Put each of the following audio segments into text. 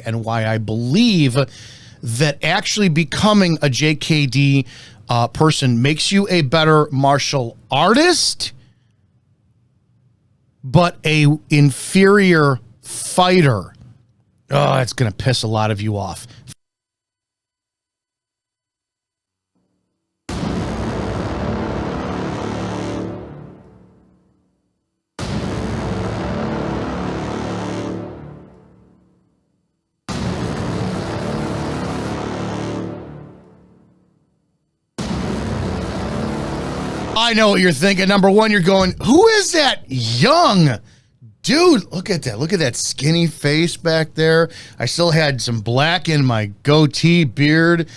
and why I believe that actually becoming a JKD person makes you a better martial artist, but a inferior fighter. Oh, it's going to piss a lot of you off. I know what you're thinking. Number one, you're going, who is that young dude? Look at that. Look at that skinny face back there. I still had some black in my goatee beard.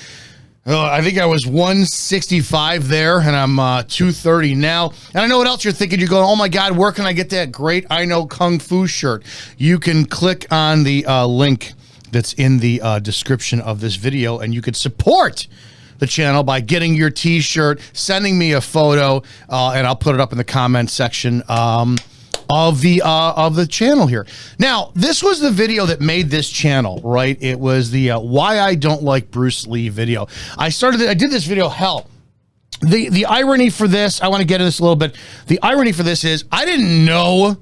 Oh, I think I was 165 there, and I'm 230 now. And I know what else you're thinking. You're going, oh, my God, where can I get that great I Know Kung Fu shirt? You can click on the link that's in the description of this video, and you could support the channel by getting your t-shirt, sending me a photo, and I'll put it up in the comment section of the channel here. Now, this was the video that made this channel, right? It was the why I don't like Bruce Lee video. I did this video, hell. The irony for this, I want to get into this a little bit. The irony for this is I didn't know,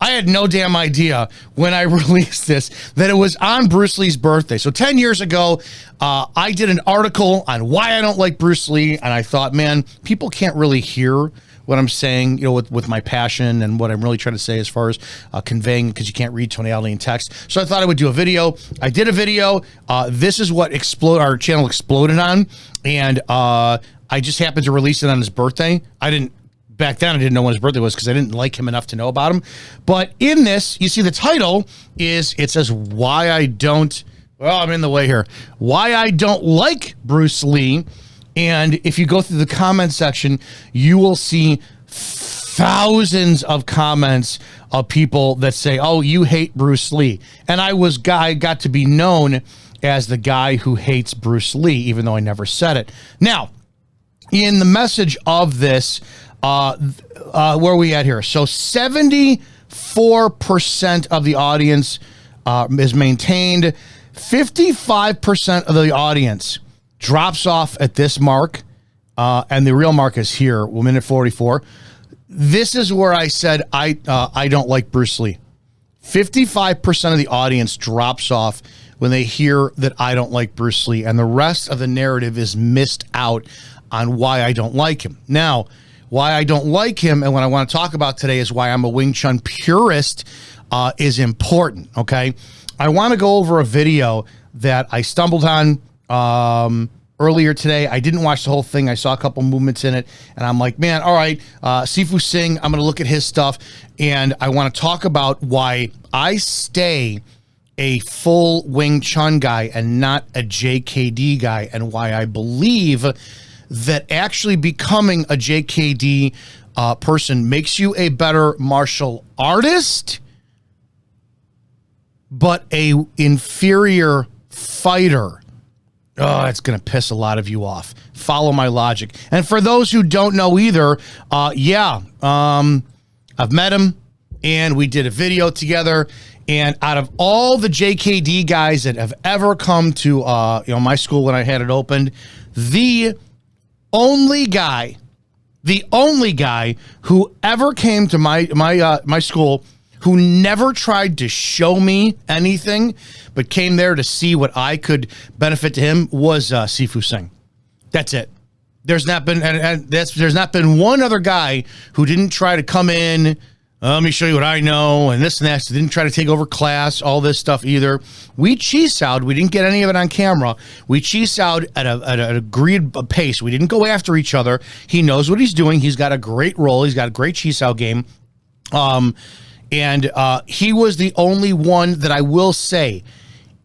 I had no damn idea when I released this that it was on Bruce Lee's birthday. So 10 years ago, I did an article on why I don't like Bruce Lee, and I thought, man, people can't really hear what I'm saying, you know, with my passion and what I'm really trying to say as far as conveying, because you can't read tonality in text. So I thought I would do a video. I did a video. This is what our channel exploded on, and I just happened to release it on his birthday. Back then, I didn't know when his birthday was because I didn't like him enough to know about him. But in this, you see the title is, it says why I don't, well, I'm in the way here, why I don't like Bruce Lee. And if you go through the comment section, you will see thousands of comments of people that say, oh, you hate Bruce Lee. And I got to be known as the guy who hates Bruce Lee, even though I never said it. Now, in the message of this, where are we at here? So 74% of the audience is maintained. 55% of the audience drops off at this mark, and the real mark is here, 1 minute 44. This is where I said I don't like Bruce Lee. 55% of the audience drops off when they hear that I don't like Bruce Lee, and the rest of the narrative is missed out on why I don't like him. Now, why I don't like him, and what I want to talk about today is why I'm a Wing Chun purist, is important, okay? I want to go over a video that I stumbled on earlier today. I didn't watch the whole thing. I saw a couple movements in it, and I'm like, man, all right, Sifu Singh, I'm going to look at his stuff, and I want to talk about why I stay a full Wing Chun guy and not a JKD guy, and why I believe that actually becoming a JKD person makes you a better martial artist, but a inferior fighter. Oh, it's going to piss a lot of you off. Follow my logic. And for those who don't know either, I've met him, and we did a video together. And out of all the JKD guys that have ever come to my school when I had it opened, the only guy who ever came to my school who never tried to show me anything but came there to see what I could benefit to him was Sifu Singh. That's it. There's not been one other guy who didn't try to come in, let me show you what I know, and this and that. So didn't try to take over class, all this stuff either. We cheese-sowed. We didn't get any of it on camera. We cheese-sowed at an agreed pace. We didn't go after each other. He knows what he's doing. He's got a great role. He's got a great cheese-sow game. And he was the only one that I will say,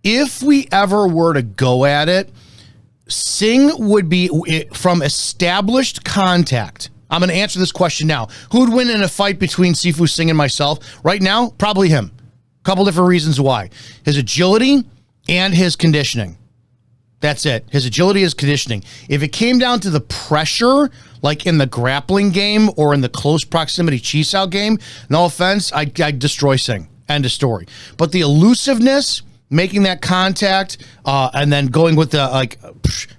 if we ever were to go at it, Singh would be from established contact. I'm going to answer this question now. Who would win in a fight between Sifu Singh and myself? Right now, probably him. A couple different reasons why. His agility and his conditioning. That's it. His agility is conditioning. If it came down to the pressure, like in the grappling game or in the close proximity Chisao game, no offense, I'd destroy Singh. End of story. But the elusiveness making that contact, and then going with the, like,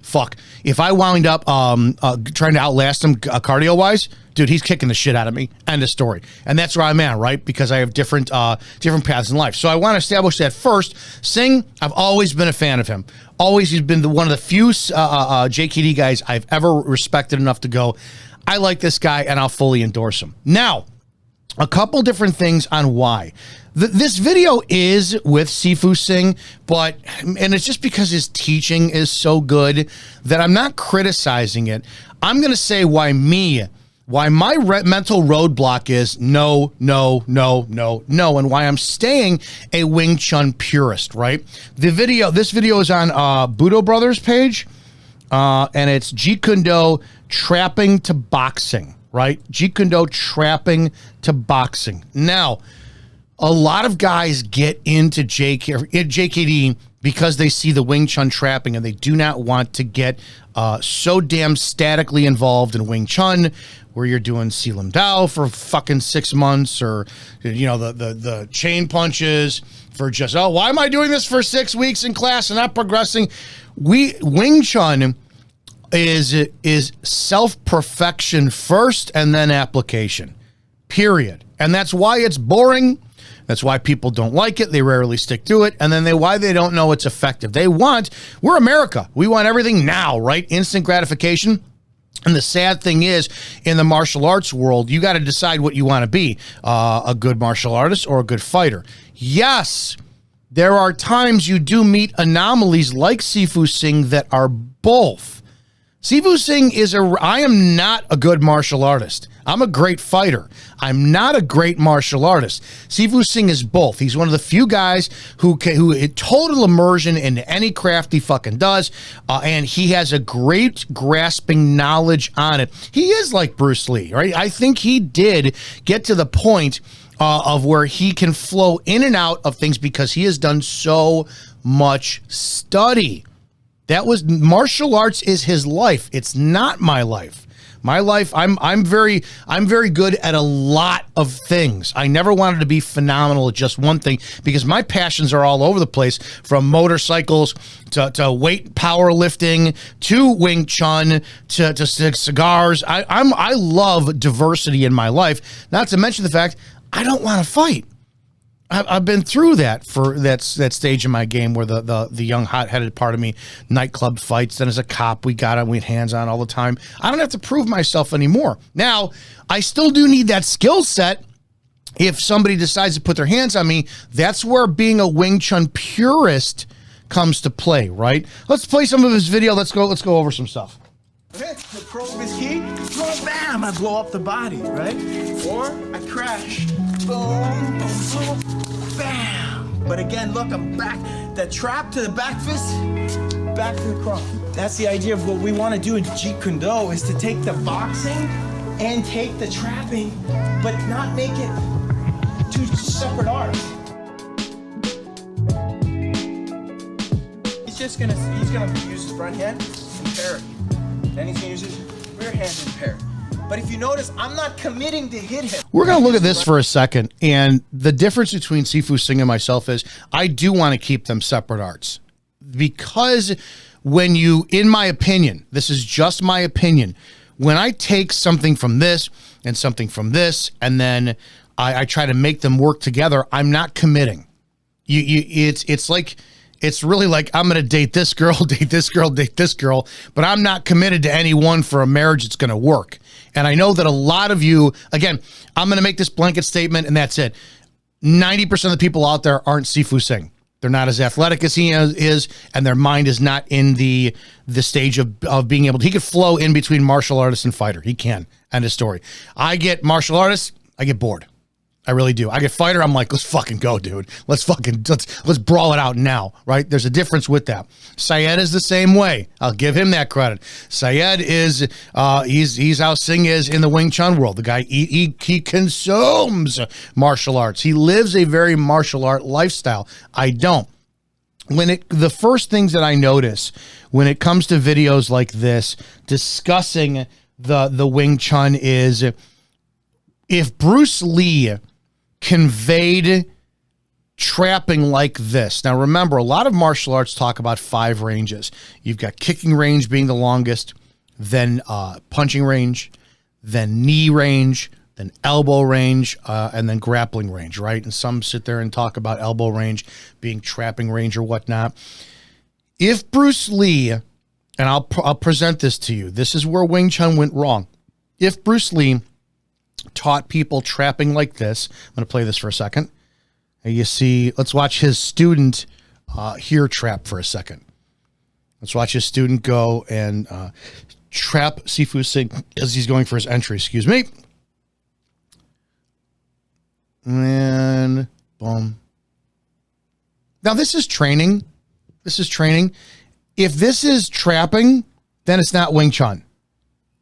fuck. If I wound up trying to outlast him cardio-wise, dude, he's kicking the shit out of me. End of story. And that's where I'm at, right? Because I have different paths in life. So I want to establish that first. Singh, I've always been a fan of him. Always, he's been one of the few JKD guys I've ever respected enough to go, I like this guy, and I'll fully endorse him. Now, a couple different things on why. This video is with Sifu Singh, and it's just because his teaching is so good that I'm not criticizing it. I'm going to say why my mental roadblock is no, no, no, no, no, and why I'm staying a Wing Chun purist, right? This video is on Budo Brothers page, and it's Jeet Kune Do trapping to boxing, right? Jeet Kune Do trapping to boxing. Now, a lot of guys get into JKD because they see the Wing Chun trapping and they do not want to get so damn statically involved in Wing Chun, where you're doing Selim Dao for fucking 6 months, or, you know, the chain punches for just, oh, why am I doing this for 6 weeks in class and not progressing? Wing Chun is self-perfection first and then application, period. And that's why it's boring. That's why people don't like it. They rarely stick to it. And then why they don't know it's effective. We're America. We want everything now, right? Instant gratification. And the sad thing is, in the martial arts world, you got to decide what you want to be, a good martial artist or a good fighter. Yes, there are times you do meet anomalies like Sifu Singh that are both. Sifu Singh I am not a good martial artist. I'm a great fighter. I'm not a great martial artist. Sifu Singh is both. He's one of the few guys who total immersion into any craft he fucking does, and he has a great grasping knowledge on it. He is like Bruce Lee, right? I think he did get to the point of where he can flow in and out of things because he has done so much study. Martial arts is his life. It's not my life. My life, I'm very good at a lot of things. I never wanted to be phenomenal at just one thing because my passions are all over the place, from motorcycles to weight powerlifting to Wing Chun to cigars. I love diversity in my life. Not to mention the fact I don't want to fight. I've been through that for that stage in my game where the young hot-headed part of me nightclub fights. Then as a cop, we had hands on all the time. I don't have to prove myself anymore. Now, I still do need that skill set. If somebody decides to put their hands on me, that's where being a Wing Chun purist comes to play, right? Let's play some of his video. Let's go over some stuff. Okay, the probe is key. Boom, bam, I blow up the body, right? Or I crash. Boom, boom, boom, bam. But again, look, I'm back. That trap to the back fist, back to the cross. That's the idea of what we want to do in Jeet Kune Do, is to take the boxing and take the trapping, but not make it two separate arts. He's gonna use his front hand and parry. Then he's gonna use his rear hand and parry. But if you notice, I'm not committing to hit him. We're going to look at this for a second. And the difference between Sifu Singh and myself is I do want to keep them separate arts. Because in my opinion, this is just my opinion, when I take something from this and something from this, and then I try to make them work together, I'm not committing. It's really like, I'm going to date this girl, date this girl, date this girl, but I'm not committed to any one for a marriage that's going to work. And I know that a lot of you, again, I'm going to make this blanket statement and that's it. 90% of the people out there aren't Sifu Singh. They're not as athletic as he is, and their mind is not in the stage of being able to, he could flow in between martial artist and fighter. He can. End of story. I get martial artist, I get bored. I really do. I get fighter, I'm like, let's fucking go, dude. Let's brawl it out now, right? There's a difference with that. Syed is the same way. I'll give him that credit. Syed is, he's how Singh is in the Wing Chun world. The guy, he consumes martial arts. He lives a very martial art lifestyle. I don't. The first things that I notice when it comes to videos like this discussing the Wing Chun is, if Bruce Lee conveyed trapping like this. Now, remember, a lot of martial arts talk about 5 ranges. You've got kicking range being the longest, then punching range, then knee range, then elbow range, and then grappling range, right? And some sit there and talk about elbow range being trapping range or whatnot. If Bruce Lee, and I'll present this to you, this is where Wing Chun went wrong. If Bruce Lee taught people trapping like this, I'm going to play this for a second. And you see, let's watch his student here trap for a second. Let's watch his student go and trap Sifu Singh as he's going for his entry, excuse me. And boom. Now this is training. This is training. If this is trapping, then it's not Wing Chun.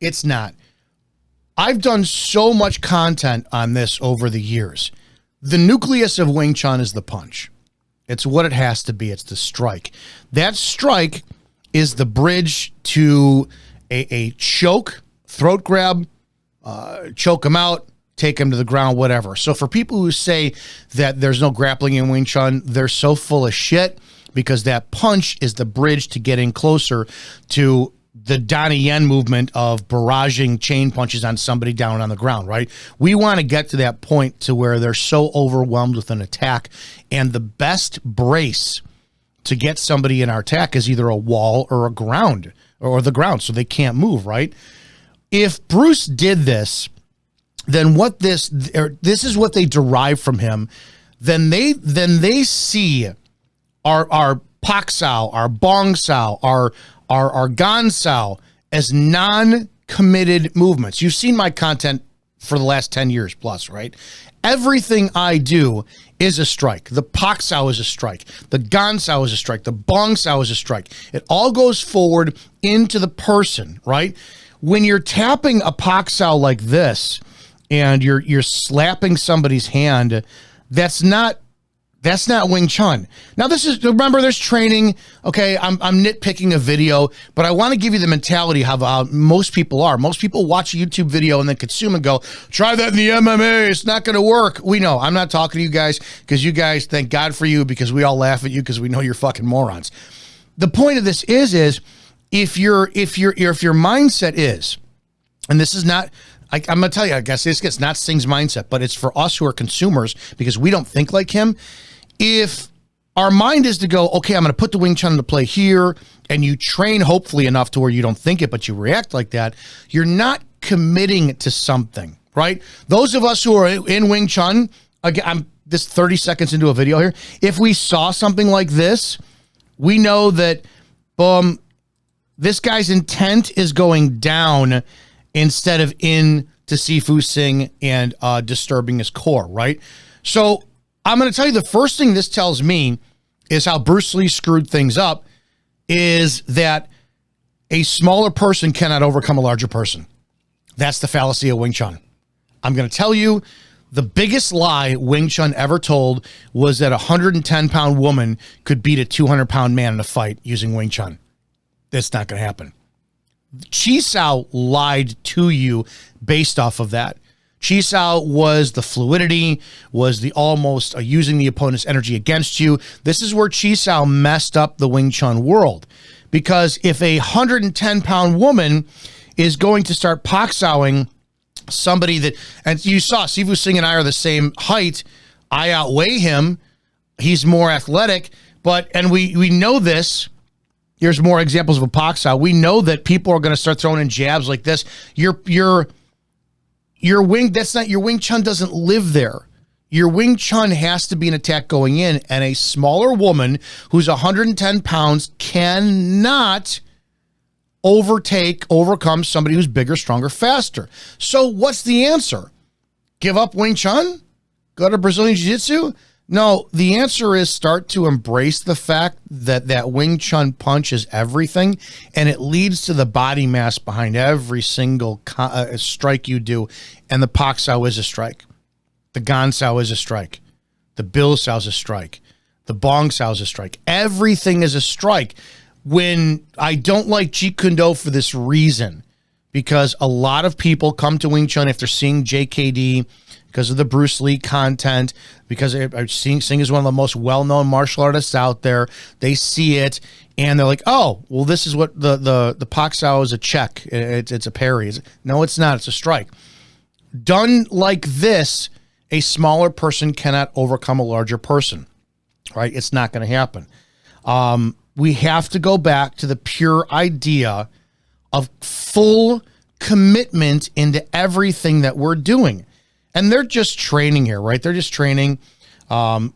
It's not. I've done so much content on this over the years. The nucleus of Wing Chun is the punch. It's what it has to be. It's the strike. That strike is the bridge to a choke, throat grab, choke him out, take him to the ground, whatever. So for people who say that there's no grappling in Wing Chun, they're so full of shit, because that punch is the bridge to getting closer to the Donnie Yen movement of barraging chain punches on somebody down on the ground, right? We want to get to that point to where they're so overwhelmed with an attack, and the best brace to get somebody in our attack is either a wall or a ground, or the ground, so they can't move, right? If Bruce did this, then what this is what they derive from him, then they see our Pak Sao, our Bong Sao, our Gan Sao as non-committed movements. You've seen my content for the last 10 years plus, right? Everything I do is a strike. The Pak Sao is a strike. The Gan Sao is a strike. The Bong Sao is a strike. It all goes forward into the person, right? When you're tapping a Pak Sao like this and you're slapping somebody's hand, that's not Wing Chun. Now, remember, there's training. Okay, I'm nitpicking a video, but I want to give you the mentality of how most people are. Most people watch a YouTube video and then consume and go, try that in the MMA. It's not going to work. We know. I'm not talking to you guys because you guys, thank God for you, because we all laugh at you because we know you're fucking morons. The point of this is if your mindset is, and this is not, I'm going to tell you, I guess it's not Singh's mindset, but it's for us who are consumers because we don't think like him. If our mind is to go, okay, I'm going to put the Wing Chun into play here, and you train hopefully enough to where you don't think it, but you react like that, you're not committing to something, right? Those of us who are in Wing Chun, again, I'm this 30 seconds into a video here, if we saw something like this, we know that, this guy's intent is going down instead of in to Sifu Singh and disturbing his core, right? So I'm going to tell you the first thing this tells me is how Bruce Lee screwed things up is that a smaller person cannot overcome a larger person. That's the fallacy of Wing Chun. I'm going to tell you the biggest lie Wing Chun ever told was that a 110-pound woman could beat a 200-pound man in a fight using Wing Chun. That's not going to happen. Chi Sao lied to you based off of that. Chi Sao was the fluidity, was the almost using the opponent's energy against you. This is where Chi Sao messed up the Wing Chun world. Because if a 110-pound woman is going to start Pak Saoing somebody that, and you saw Sifu Singh and I are the same height, I outweigh him, he's more athletic, and we know this. Here's more examples of a Pak Sao. We know that people are going to start throwing in jabs like this. Your Wing Chun doesn't live there. Your Wing Chun has to be an attack going in, and a smaller woman who's 110 pounds cannot overcome somebody who's bigger, stronger, faster. So what's the answer? Give up Wing Chun? Go to Brazilian Jiu-Jitsu? No, the answer is start to embrace the fact that Wing Chun punch is everything, and it leads to the body mass behind every single strike you do. And the Pak Sao is a strike. The Gan Sao is a strike. The Bill Sao is a strike. The Bong Sao is a strike. Everything is a strike. When I don't like Jeet Kune Do for this reason, because a lot of people come to Wing Chun after seeing JKD, because of the Bruce Lee content, because Singh is one of the most well-known martial artists out there. They see it and they're like, oh, well, this is what the Pak Sao is a check. It's a parry. No, it's not. It's a strike. Done like this, a smaller person cannot overcome a larger person, right? It's not going to happen. We have to go back to the pure idea of full commitment into everything that we're doing. And they're just training here, right? They're just training. The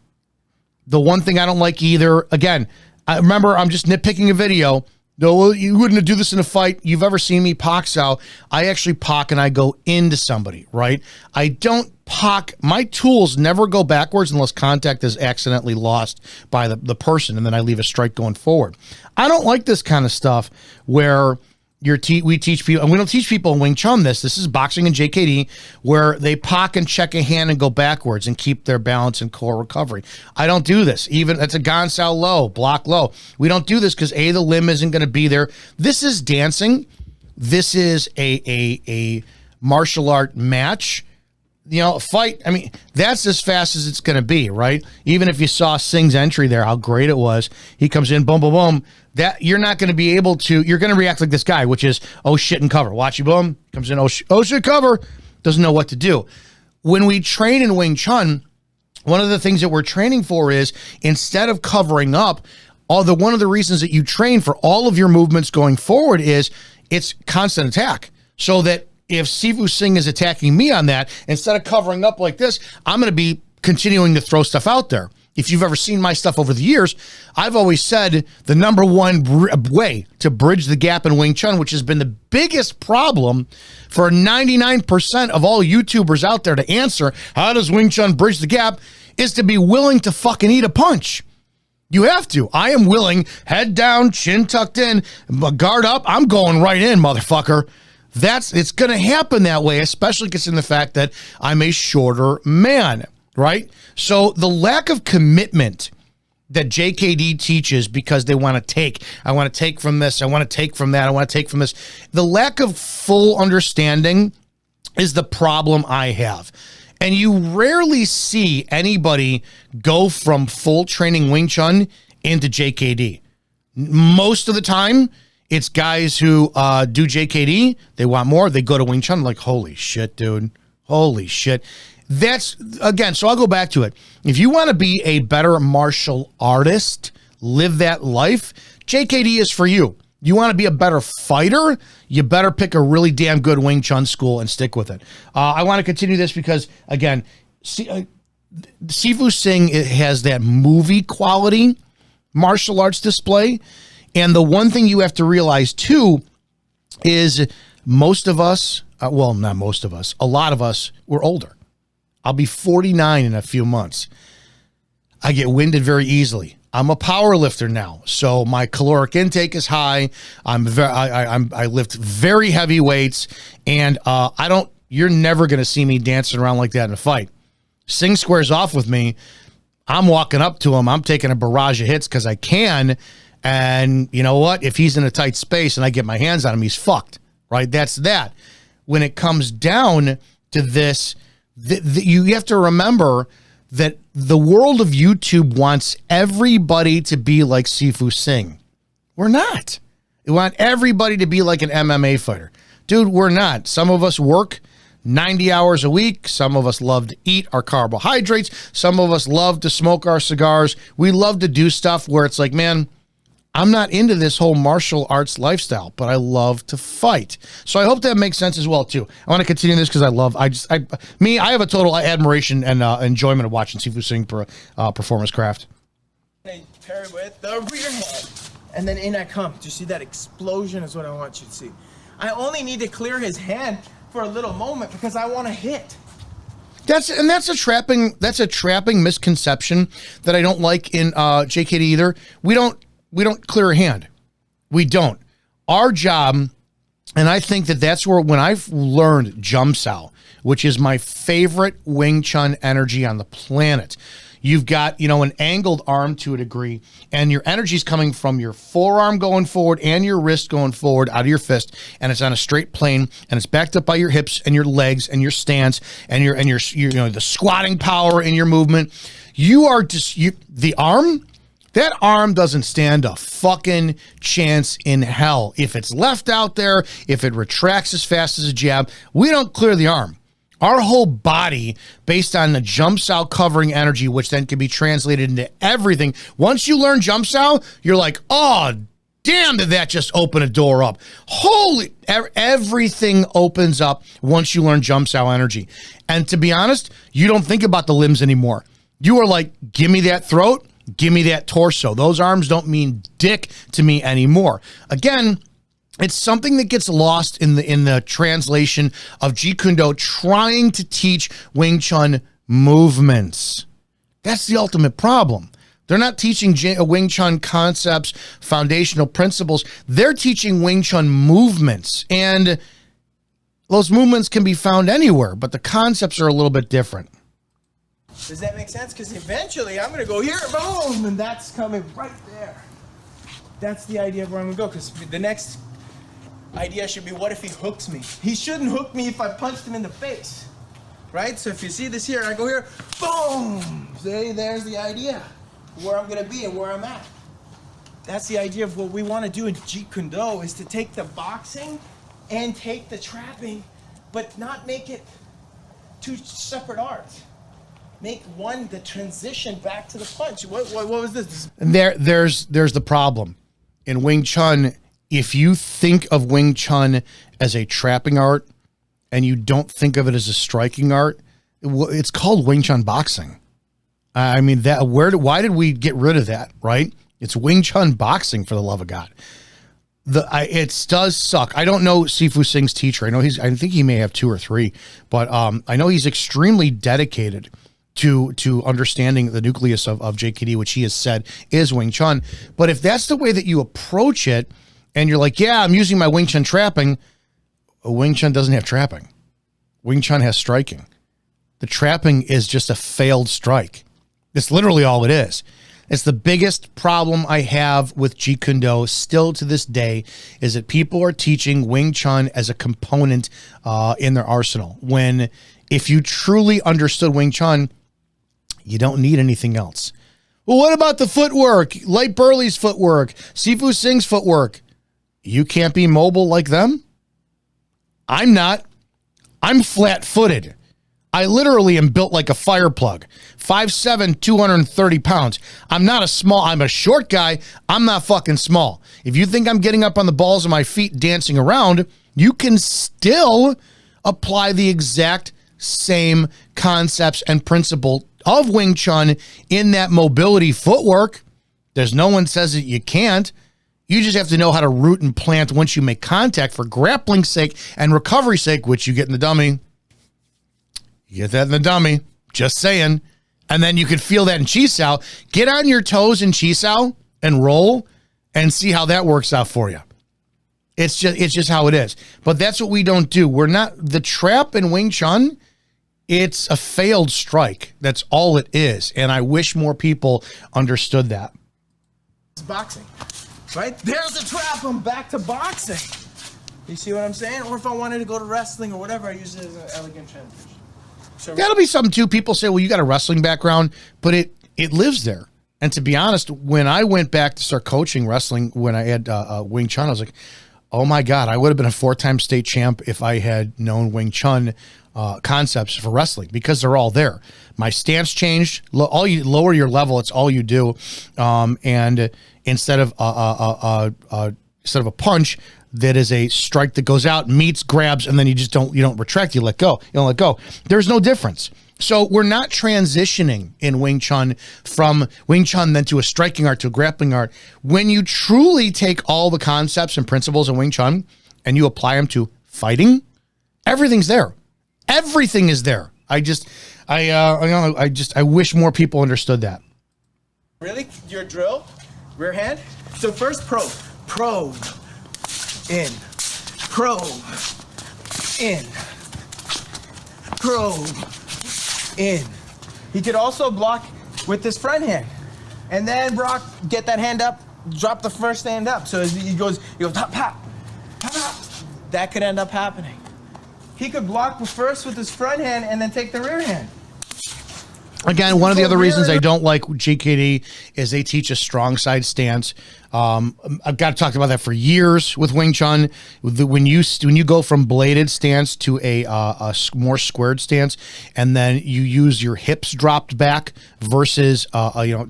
one thing I don't like either, again, I remember I'm just nitpicking a video. No, well, you wouldn't do this in a fight. You've ever seen me Pak Sao. I actually Pak and I go into somebody, right? I don't Pak. My tools never go backwards unless contact is accidentally lost by the person, and then I leave a strike going forward. I don't like this kind of stuff where we teach people, and we don't teach people in Wing Chun this. This is boxing and JKD, where they Pak and check a hand and go backwards and keep their balance and core recovery. I don't do this. Even that's a Gan Sao low, block low. We don't do this because the limb isn't going to be there. This is dancing. This is a martial art match. You know, a fight, I mean, that's as fast as it's going to be, right? Even if you saw Singh's entry there, how great it was. He comes in, boom, boom, boom. That you're not going to be able to, you're going to react like this guy, which is, oh shit, and cover. Watch you, boom. Comes in, oh shit, cover. Doesn't know what to do. When we train in Wing Chun, one of the things that we're training for is instead of covering up, one of the reasons that you train for all of your movements going forward is it's constant attack. So that if Sifu Singh is attacking me on that, instead of covering up like this, I'm going to be continuing to throw stuff out there. If you've ever seen my stuff over the years, I've always said the number one way to bridge the gap in Wing Chun, which has been the biggest problem for 99% of all YouTubers out there to answer, how does Wing Chun bridge the gap, is to be willing to fucking eat a punch. You have to. I am willing, head down, chin tucked in, guard up. I'm going right in, motherfucker. It's going to happen that way, especially considering the fact that I'm a shorter man, right? So the lack of commitment that JKD teaches because they want to take, I want to take from this, I want to take from that, I want to take from this. The lack of full understanding is the problem I have. And you rarely see anybody go from full training Wing Chun into JKD. Most of the time, it's guys who do JKD, they want more, they go to Wing Chun, like, holy shit, dude. Holy shit. That's, again, so I'll go back to it. If you want to be a better martial artist, live that life, JKD is for you. You want to be a better fighter, you better pick a really damn good Wing Chun school and stick with it. I want to continue this because, again, Sifu Singh has that movie quality martial arts display. And the one thing you have to realize, too, is most of us, well, not most of us, a lot of us, we're older. I'll be 49 in a few months. I get winded very easily. I'm a power lifter now, so my caloric intake is high. I lift very heavy weights, and you're never going to see me dancing around like that in a fight. Singh squares off with me. I'm walking up to him. I'm taking a barrage of hits because I can. And you know what? If he's in a tight space and I get my hands on him, he's fucked, right? That's that. When it comes down to this, you have to remember that the world of YouTube wants everybody to be like Sifu Singh. We're not. We want everybody to be like an MMA fighter. Dude, we're not. Some of us work 90 hours a week. Some of us love to eat our carbohydrates. Some of us love to smoke our cigars. We love to do stuff where it's like, man, I'm not into this whole martial arts lifestyle, but I love to fight. So I hope that makes sense as well, too. I want to continue this because I have a total admiration and enjoyment of watching Sifu Singh perform his craft. Hey, parry with the rear hand. And then in I come. Do you see that explosion is what I want you to see. I only need to clear his hand for a little moment because I want to hit. That's a trapping misconception that I don't like in JKD either. We don't clear a hand. We don't. Our job, and I think that's where, when I've learned Jum Sao, which is my favorite Wing Chun energy on the planet, you've got, an angled arm to a degree, and your energy's coming from your forearm going forward and your wrist going forward out of your fist, and it's on a straight plane, and it's backed up by your hips and your legs and your stance and your the squatting power in your movement. You are just the arm. That arm doesn't stand a fucking chance in hell. If it's left out there, if it retracts as fast as a jab, we don't clear the arm. Our whole body, based on the jump sow covering energy, which then can be translated into everything. Once you learn jump sow, you're like, oh, damn, did that just open a door up? Everything opens up once you learn jump sow energy. And to be honest, you don't think about the limbs anymore. You are like, give me that throat. Give me that torso. Those arms don't mean dick to me anymore. Again, it's something that gets lost in the translation of Jeet Kune Do trying to teach Wing Chun movements. That's the ultimate problem. They're not teaching Wing Chun concepts, foundational principles. They're teaching Wing Chun movements. And those movements can be found anywhere, but the concepts are a little bit different. Does that make sense? Because eventually I'm going to go here, boom, and that's coming right there. That's the idea of where I'm going to go, because the next idea should be, what if he hooks me? He shouldn't hook me if I punched him in the face, right? So if you see this here, and I go here, boom! See, there's the idea, where I'm going to be and where I'm at. That's the idea of what we want to do in Jeet Kune Do, is to take the boxing and take the trapping, but not make it two separate arts. Make one the transition back to the punch. What was this? And there's the problem. In Wing Chun, if you think of Wing Chun as a trapping art and you don't think of it as a striking art, it's called Wing Chun boxing. I mean, why did we get rid of that, right? It's Wing Chun boxing, for the love of God. It does suck. I don't know Sifu Singh's teacher. I think he may have 2 or 3, but I know he's extremely dedicated to understanding the nucleus of JKD, which he has said is Wing Chun. But if that's the way that you approach it, and you're like, yeah, I'm using my Wing Chun trapping, Wing Chun doesn't have trapping. Wing Chun has striking. The trapping is just a failed strike. It's literally all it is. It's the biggest problem I have with Jeet Kune Do still to this day, is that people are teaching Wing Chun as a component in their arsenal, when if you truly understood Wing Chun, you don't need anything else. Well, what about the footwork? Light Burley's footwork, Sifu Singh's footwork. You can't be mobile like them? I'm not. I'm flat-footed. I literally am built like a fire plug. 5'7", 230 pounds. I'm a short guy. I'm not fucking small. If you think I'm getting up on the balls of my feet dancing around, you can still apply the exact same concepts and principle of Wing Chun in that mobility footwork. There's no one says that you can't. You just have to know how to root and plant once you make contact, for grappling sake and recovery sake, which you get in the dummy. You get that in the dummy. Just saying. And then you could feel that in Chi Sao. Get on your toes in Chi Sao and roll and see how that works out for you. It's just how it is. But that's what we don't do. We're not, the trap in Wing Chun, it's a failed strike. That's all it is. And I wish more people understood that. It's boxing, right? There's a trap. I'm back to boxing. You see what I'm saying? Or if I wanted to go to wrestling or whatever, I use it as an elegant transition. So that'll be something too. People say, well, you got a wrestling background, but it lives there. And to be honest, when I went back to start coaching wrestling, when I had Wing Chun, I was like, oh my God, I would have been a 4-time state champ if I had known Wing Chun concepts for wrestling, because they're all there. My stance changed. All you lower your level, it's all you do. And instead of a punch that is a strike that goes out, meets, grabs, and then you don't retract, you let go. You don't let go. There's no difference. So we're not transitioning in Wing Chun from Wing Chun then to a striking art to a grappling art. When you truly take all the concepts and principles of Wing Chun and you apply them to fighting, everything's there. Everything is there. I wish more people understood that. really, your drill, rear hand. So first probe, in, probe, in, probe, in. He could also block with this front hand. And then Brock, get that hand up, drop the first hand up. So as he goes pop, pop, pop, pop. That could end up happening. He could block first with his front hand and then take the rear hand. Again, one of the other reasons I don't like GKD is they teach a strong side stance. I've got to talk about that for years with Wing Chun. When you go from bladed stance to a more squared stance, and then you use your hips dropped back versus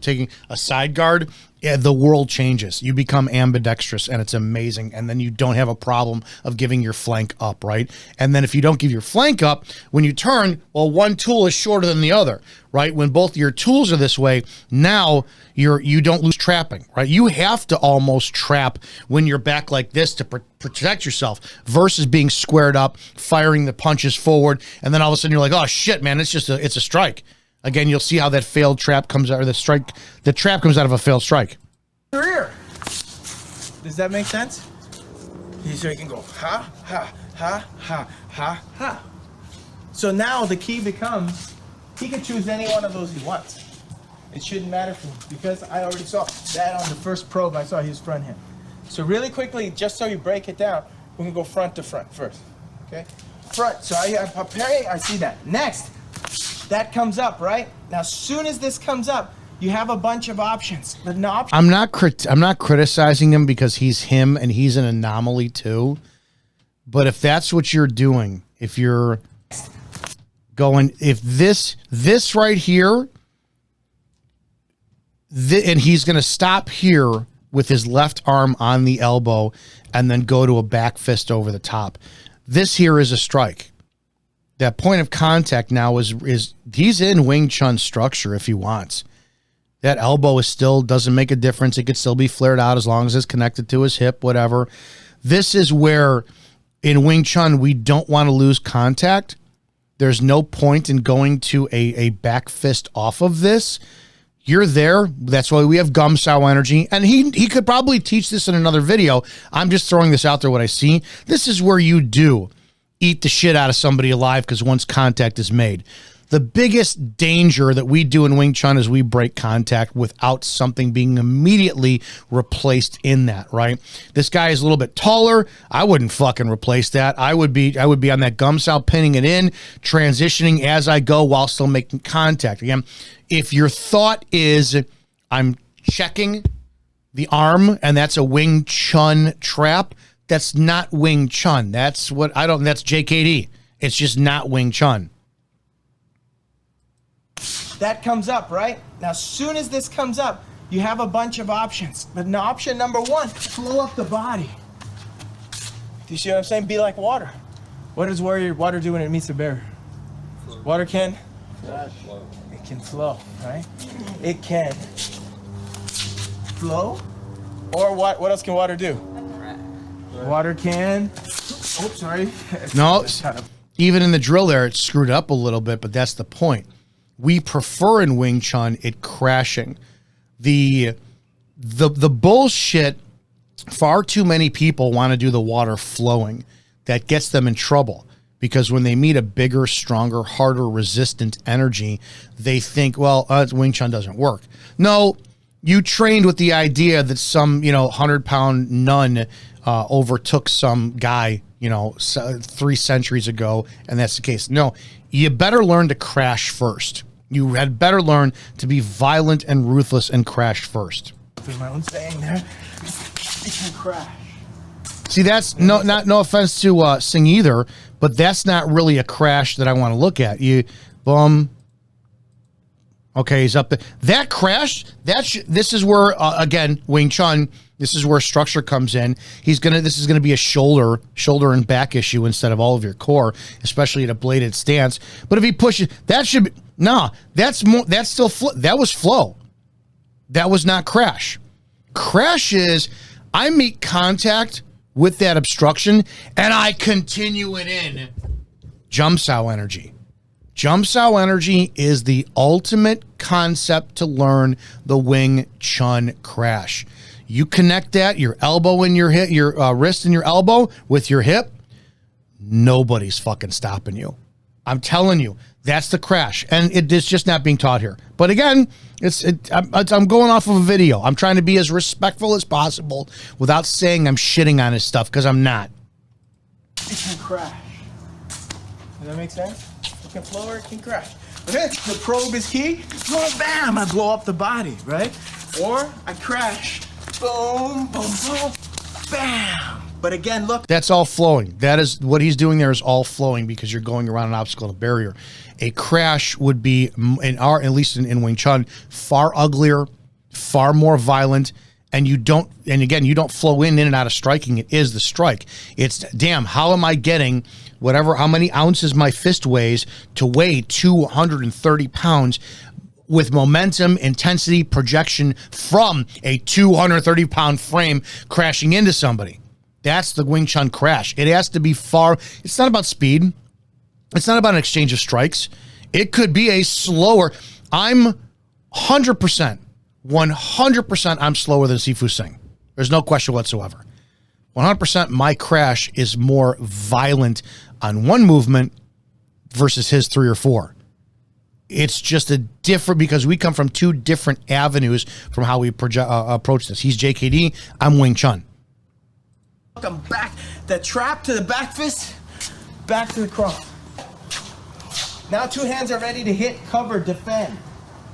taking a side guard, the world changes. You become ambidextrous, and it's amazing. And then you don't have a problem of giving your flank up, right? And then if you don't give your flank up, when you turn, well, one tool is shorter than the other, right? When both your tools are this way, now you don't lose trapping, right? You have to almost trap when you're back like this to protect yourself versus being squared up, firing the punches forward, and then all of a sudden you're like, oh shit, man, it's a strike. Again, you'll see how that failed trap comes out, or the trap comes out of a failed strike. Rear. Does that make sense? So you can go ha, ha, ha, ha, ha, ha. So now the key becomes, he can choose any one of those he wants. It shouldn't matter for him, because I already saw that on the first probe. I saw his front hand. So really quickly, just so you break it down, we can go front to front first. Okay? Front. So I'm preparing. I see that. Next. That comes up, right? Now, as soon as this comes up, you have a bunch of options. But no I'm not criticizing him because he's him and he's an anomaly too. But if that's what you're doing, if you're going, if this right here, and he's going to stop here with his left arm on the elbow and then go to a back fist over the top. This here is a strike. That point of contact now is he's in Wing Chun structure if he wants. That elbow is still doesn't make a difference. It could still be flared out as long as it's connected to his hip, whatever. This is where in Wing Chun we don't want to lose contact. There's no point in going to a back fist off of this. You're there. That's why we have gum sow energy. And he could probably teach this in another video. I'm just throwing this out there what I see. This is where you do eat the shit out of somebody alive because once contact is made. The biggest danger that we do in Wing Chun is we break contact without something being immediately replaced in that, right? This guy is a little bit taller. I wouldn't fucking replace that. I would be on that gum sow, pinning it in, transitioning as I go while still making contact. Again, if your thought is I'm checking the arm and that's a Wing Chun trap, that's not Wing Chun. That's JKD. It's just not Wing Chun. That comes up, right? Now, as soon as this comes up, you have a bunch of options. But option number one, flow up the body. Do you see what I'm saying? Be like water. What does water do when it meets a barrier? Water can? Flow. It can flow, right? It can flow. Or what else can water do? Water can. Oops, sorry. No, even in the drill there, it's screwed up a little bit, but that's the point. We prefer in Wing Chun it crashing. The bullshit, far too many people want to do the water flowing. That gets them in trouble because when they meet a bigger, stronger, harder, resistant energy, they think, well, Wing Chun doesn't work. No, you trained with the idea that some, 100-pound nun overtook some guy, 3 centuries ago, and that's the case. No, you better learn to crash first. You had better learn to be violent and ruthless and crash first. There's my own saying there. It can crash. See, that's no offense to Sing either, but that's not really a crash that I want to look at. You, boom. Okay, he's up there. That crash. This is where again Wing Chun. This is where structure comes in. This is gonna be a shoulder and back issue instead of all of your core, especially at a bladed stance. But if he pushes, that should be That's more. That's still that was flow. That was not crash. Crash is I make contact with that obstruction and I continue it in. Jump sow energy. Jump sow energy is the ultimate concept to learn the Wing Chun crash. You connect that, your elbow and your hip, your wrist and your elbow with your hip, nobody's fucking stopping you. I'm telling you, that's the crash. And it's just not being taught here. But again, I'm going off of a video. I'm trying to be as respectful as possible without saying I'm shitting on his stuff, because I'm not. It can crash. Does that make sense? It can flow or it can crash. Okay? The probe is key. Boom, bam, I blow up the body, right? Or I crash. Boom, boom, boom, bam. But again, look. That's all flowing. That is what he's doing there, is all flowing, because you're going around an obstacle, a barrier. A crash would be, at least in Wing Chun, far uglier, far more violent, and you don't flow in and out of striking. It is the strike. It's, damn, how am I getting how many ounces my fist weighs to weigh 230 pounds with momentum, intensity, projection from a 230-pound frame crashing into somebody? That's the Wing Chun crash. It has to be far. It's not about speed. It's not about an exchange of strikes. It could be a slower. I'm 100%, 100% I'm slower than Sifu Singh. There's no question whatsoever. 100% my crash is more violent on one movement versus his 3 or 4. It's just a different, because we come from 2 different avenues from how we approach this. He's JKD, I'm Wing Chun. I'm back, the trap to the back fist, back to the cross. Now 2 hands are ready to hit, cover, defend.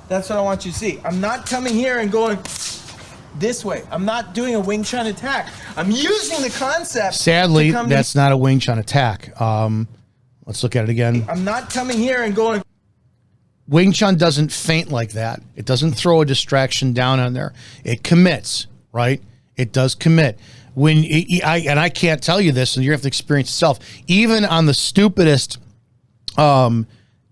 That's what I want you to see. I'm not coming here and going this way. I'm not doing a Wing Chun attack. I'm using the concept. Sadly, that's not a Wing Chun attack. Let's look at it again. I'm not coming here and going. Wing Chun doesn't feint like that. It doesn't throw a distraction down on there. It commits, right? It does commit. I can't tell you this, and you have to experience yourself. Even on the stupidest,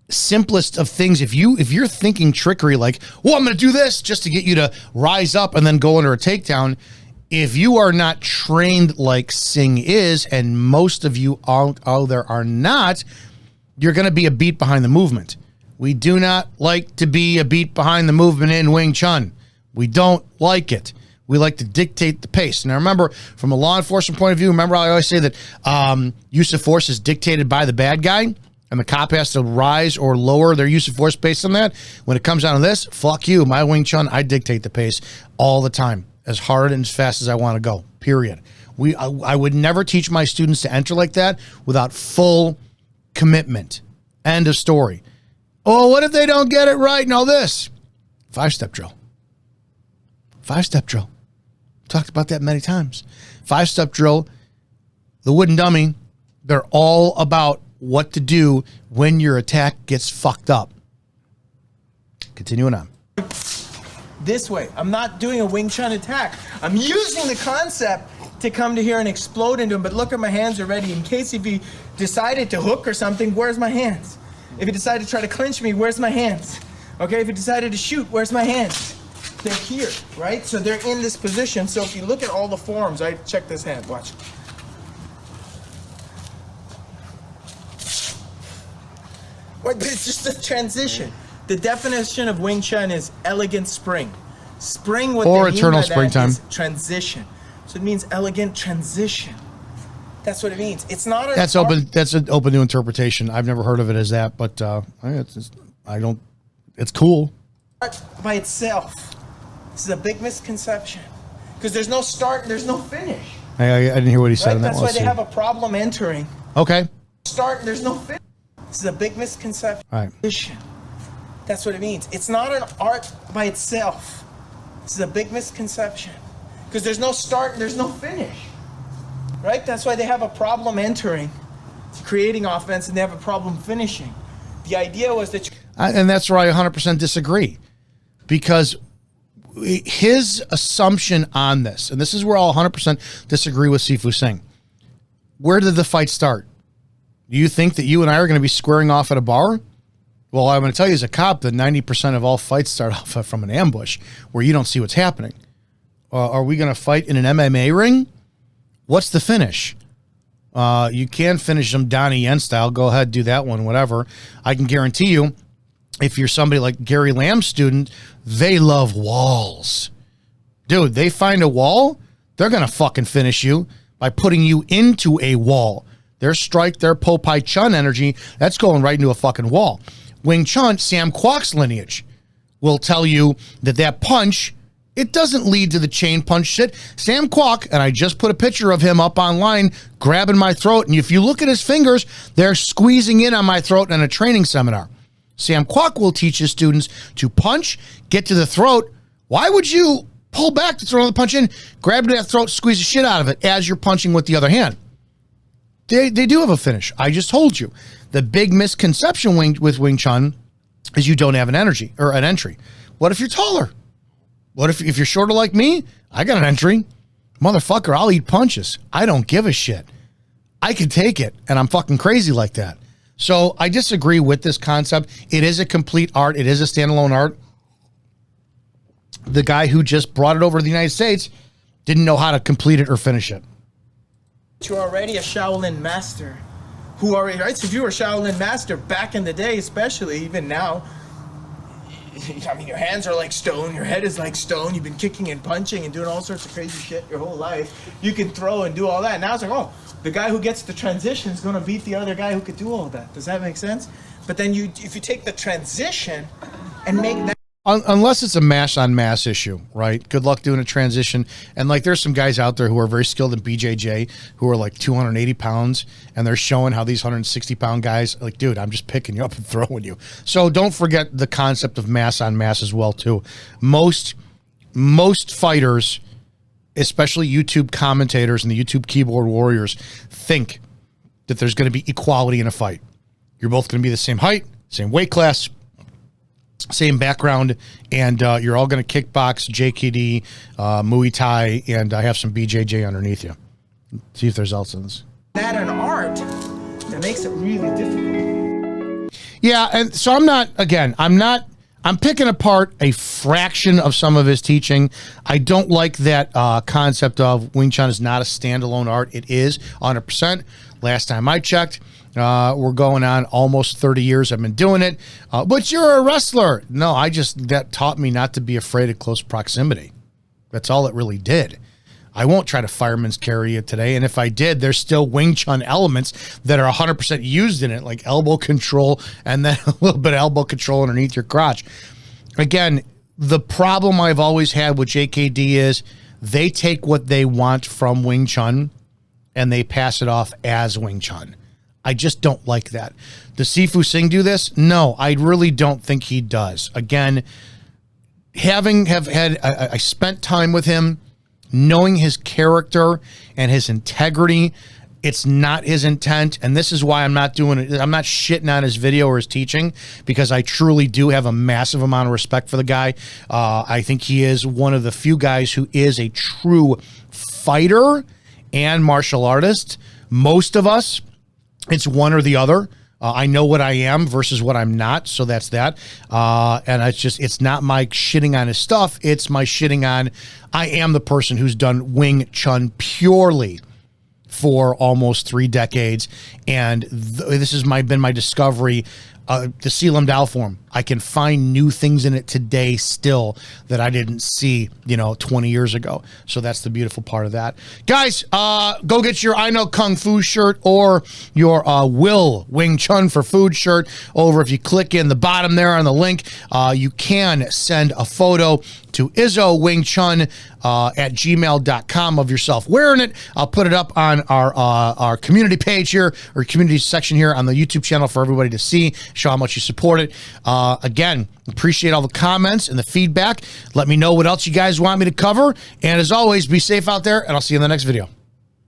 simplest of things, if you're thinking trickery, like, well, I'm going to do this just to get you to rise up and then go under a takedown. If you are not trained like Singh is, and most of you out there are not, you're going to be a beat behind the movement. We do not like to be a beat behind the movement in Wing Chun. We don't like it. We like to dictate the pace. Now, remember, from a law enforcement point of view, remember I always say that use of force is dictated by the bad guy, and the cop has to rise or lower their use of force based on that. When it comes down to this, fuck you. My Wing Chun, I dictate the pace all the time, as hard and as fast as I want to go, period. I would never teach my students to enter like that without full commitment. End of story. Oh, what if they don't get it right and all this? 5-step drill. 5-step drill. Talked about that many times. 5-step drill, the wooden dummy, they're all about what to do when your attack gets fucked up. Continuing on. This way. I'm not doing a Wing Chun attack. I'm using the concept to come to here and explode into him, but look at my hands already. In case if he decided to hook or something, where's my hands? If he decided to try to clinch me, where's my hands? Okay, if he decided to shoot, where's my hands? They're here, right? So they're in this position. So if you look at all the forms, I check this hand, watch. But it's just a transition. The definition of Wing Chun is elegant spring. Spring, what or they mean eternal by that springtime. is transition. So it means elegant transition. That's what it means. It's not. That's open. That's open to interpretation. I've never heard of it as that, but I don't. It's cool. By itself, this is a big misconception because there's no start and there's no finish. I didn't hear what he said. Right? On that. That's why they have a problem entering. Okay. Start and there's no finish. This is a big misconception. All right. That's what it means. It's not an art by itself. This is a big misconception because there's no start and there's no finish. Right? That's why they have a problem entering, creating offense, and they have a problem finishing. The idea was that... And that's where I 100% disagree. Because his assumption on this, and this is where I'll 100% disagree with Sifu Singh. Where did the fight start? Do you think that you and I are going to be squaring off at a bar? Well, I'm going to tell you as a cop that 90% of all fights start off from an ambush where you don't see what's happening. Are we going to fight in an MMA ring? What's the finish? You can finish them Donnie Yen style. Go ahead, do that one, whatever. I can guarantee you, if you're somebody like Gary Lamb's student, they love walls. Dude, they find a wall, they're going to fucking finish you by putting you into a wall. their strike, their Po Pai Chun energy, that's going right into a fucking wall. Wing Chun, Sam Kwok's lineage will tell you that that punch, it doesn't lead to the chain punch shit. Sam Kwok, and I just put a picture of him up online, grabbing my throat, and if you look at his fingers, they're squeezing in on my throat in a training seminar. Sam Kwok will teach his students to punch, get to the throat. Why would you pull back to throw another punch in, grab that throat, squeeze the shit out of it as you're punching with the other hand? They do have a finish. I just told you. The big misconception with Wing Chun is you don't have an energy or an entry. What if you're taller? What if you're shorter like me? I got an entry. Motherfucker, I'll eat punches. I don't give a shit. I can take it, and I'm fucking crazy like that. So I disagree with this concept. It is a complete art. It is a standalone art. The guy who just brought it over to the United States didn't know how to complete it or finish it. You're already a Shaolin master. Right? So if you were a Shaolin master back in the day, especially, even now, I mean, your hands are like stone, your head is like stone, you've been kicking and punching and doing all sorts of crazy shit your whole life. You can throw and do all that. Now it's like, oh, the guy who gets the transition is going to beat the other guy who could do all that. Does that make sense? But then if you take the transition and make that... Unless it's a mass on mass issue, right? Good luck doing a transition. And like, there's some guys out there who are very skilled in BJJ who are like 280 pounds, and they're showing how these 160 pound guys, like, dude, I'm just picking you up and throwing you. So don't forget the concept of mass on mass as well too. Most fighters, especially YouTube commentators and the YouTube keyboard warriors, think that there's going to be equality in a fight. You're both going to be the same height, same weight class, same background, and you're all going to kickbox, JKD, Muay Thai, and I have some BJJ underneath you. See if there's else in this. That an art that makes it really difficult. Yeah, and so I'm picking apart a fraction of some of his teaching. I don't like that concept of Wing Chun is not a standalone art. It is 100%. Last time I checked, we're going on almost 30 years I've been doing it. But you're a wrestler. No, that taught me not to be afraid of close proximity. That's all it really did. I won't try to fireman's carry you today. And if I did, there's still Wing Chun elements that are 100% used in it, like elbow control and then a little bit of elbow control underneath your crotch. Again, the problem I've always had with JKD is they take what they want from Wing Chun and they pass it off as Wing Chun. I just don't like that. Does Sifu Singh do this? No, I really don't think he does. Again, I spent time with him, knowing his character and his integrity. It's not his intent, and this is why I'm not doing it. I'm not shitting on his video or his teaching, because I truly do have a massive amount of respect for the guy. I think he is one of the few guys who is a true fighter and martial artist. Most of us, it's one or the other. I know what I am versus what I'm not, so that's that. And it's not my shitting on his stuff. It's my shitting on, I am the person who's done Wing Chun purely for almost 3 decades, and this has been my discovery. The Sealam Dao form, I can find new things in it today still that I didn't see, 20 years ago. So that's the beautiful part of that. Guys, go get your I Know Kung Fu shirt or your Will Wing Chun for Food shirt over. If you click in the bottom there on the link, you can send a photo to Izzo Wing Chun at gmail.com of yourself wearing it. I'll put it up on our community page here, or community section here on the YouTube channel for everybody to see, show how much you support it. Again, appreciate all the comments and the feedback. Let me know what else you guys want me to cover. And as always, be safe out there, and I'll see you in the next video.